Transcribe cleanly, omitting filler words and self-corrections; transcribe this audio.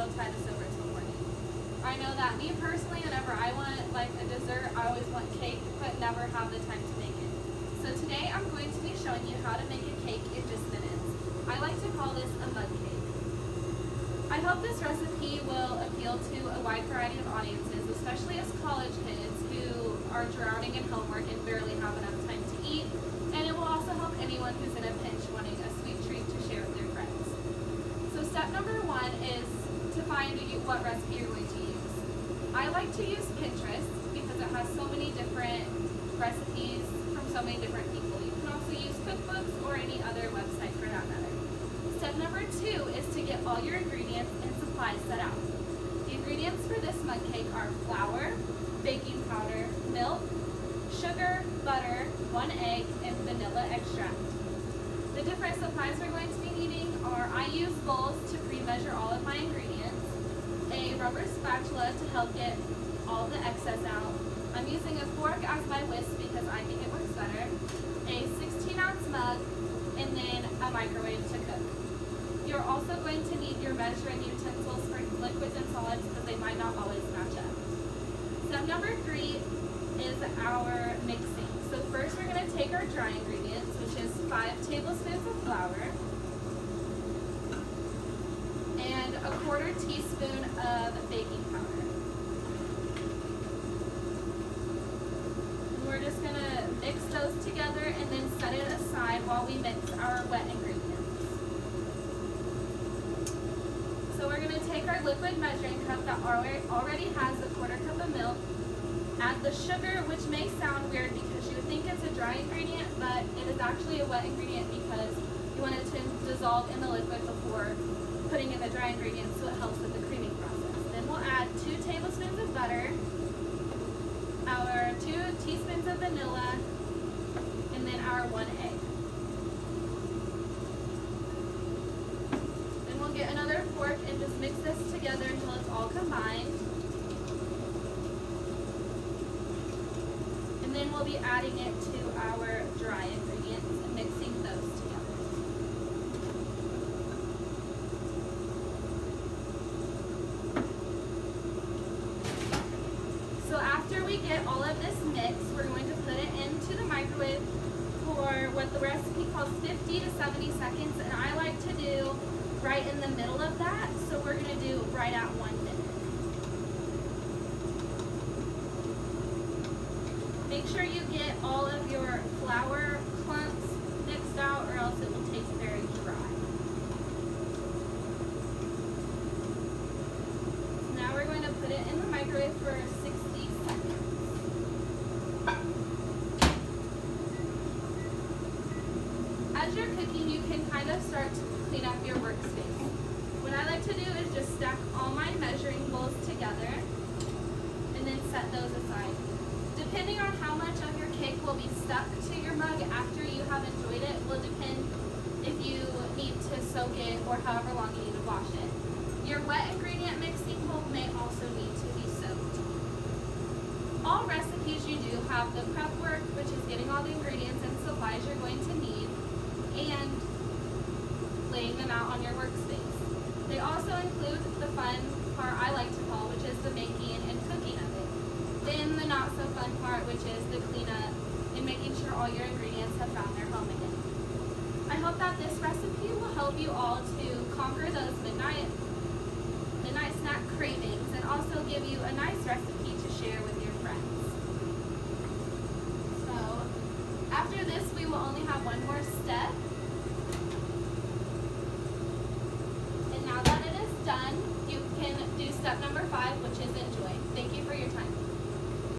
it'll tide us over till morning. I know that me personally, whenever I want like a dessert, I always want cake, but never have the time to make it. So today I'm going to be showing you how to make a cake in just minutes. I like to call this a mug cake. I hope this recipe will appeal to a wide variety of audiences, especially as college kids who are drowning in homework and barely have enough time to eat, and it will also help anyone who's in a pinch wanting a sweet treat to share with their friends. So step number one is to find what recipe you're going to use. I like to use Pinterest because it has so many different recipes from so many different people. You can also use cookbooks or any other website for that matter. Step number two is to get all your ingredients and supplies set out. The ingredients for this mug cake are flour, baking powder, milk, sugar, butter, 1 egg, and vanilla extract. The different supplies we're going to be needing are, I use bowls to pre-measure all of my ingredients, a rubber spatula to help get all the excess out. I'm using a fork as my whisk because I think it works better, a 16-ounce mug, and then a microwave to cook. You're also going to need your measuring utensils for liquids and solids because they might not always match up. Step number three is our mixing. So first we're going to take our dry ingredients, which is 5 tablespoons of flour and a 1/4 teaspoon of baking powder. And we're just going to mix those together and then set it aside while we mix our wet ingredients. So we're going to take our liquid measuring cup that already has a 1/4 cup of milk, add the sugar, which may sound weird because you would think it's a dry ingredient, but it is actually a wet ingredient because you want it to dissolve in the liquid before putting in the dry ingredients, so it helps with the creaming process. Then we'll add 2 tablespoons of butter, our 2 teaspoons of vanilla, and then our 1 egg. Then we'll get another fork and just mix this together until it's all combined. And then we'll be adding it to our dry ingredients and mixing those together. So after we get all of this mixed, we're going to put it into the microwave for what the recipe calls 50 to 70 seconds, and I like to do right in the middle of that, so we're going to do right at 1 minute. Make sure you get all of your flour clumps mixed out or else it will taste very dry. Now we're going to put it in the microwave for 60 seconds. As you're cooking, you can kind of start to clean up your workspace. What I like to do is just stack all my measuring bowls together and then set those aside. Depending on how much of your cake will be stuck to your mug after you have enjoyed it will depend if you need to soak it or however long you need to wash it. Your wet ingredient mixing bowl may also need to be soaked. All recipes you do have the prep work, which is getting all the ingredients and supplies you're going to need, and laying them out on your workspace. They also include the fun part I like to call, which is the making and cooking of it. Then the not so fun part, which is the cleanup and making sure all your ingredients have found their home again. I hope that this recipe will help you all to conquer those midnight snack cravings and also give you a nice recipe to share with your friends. So after this, we will only have one more step.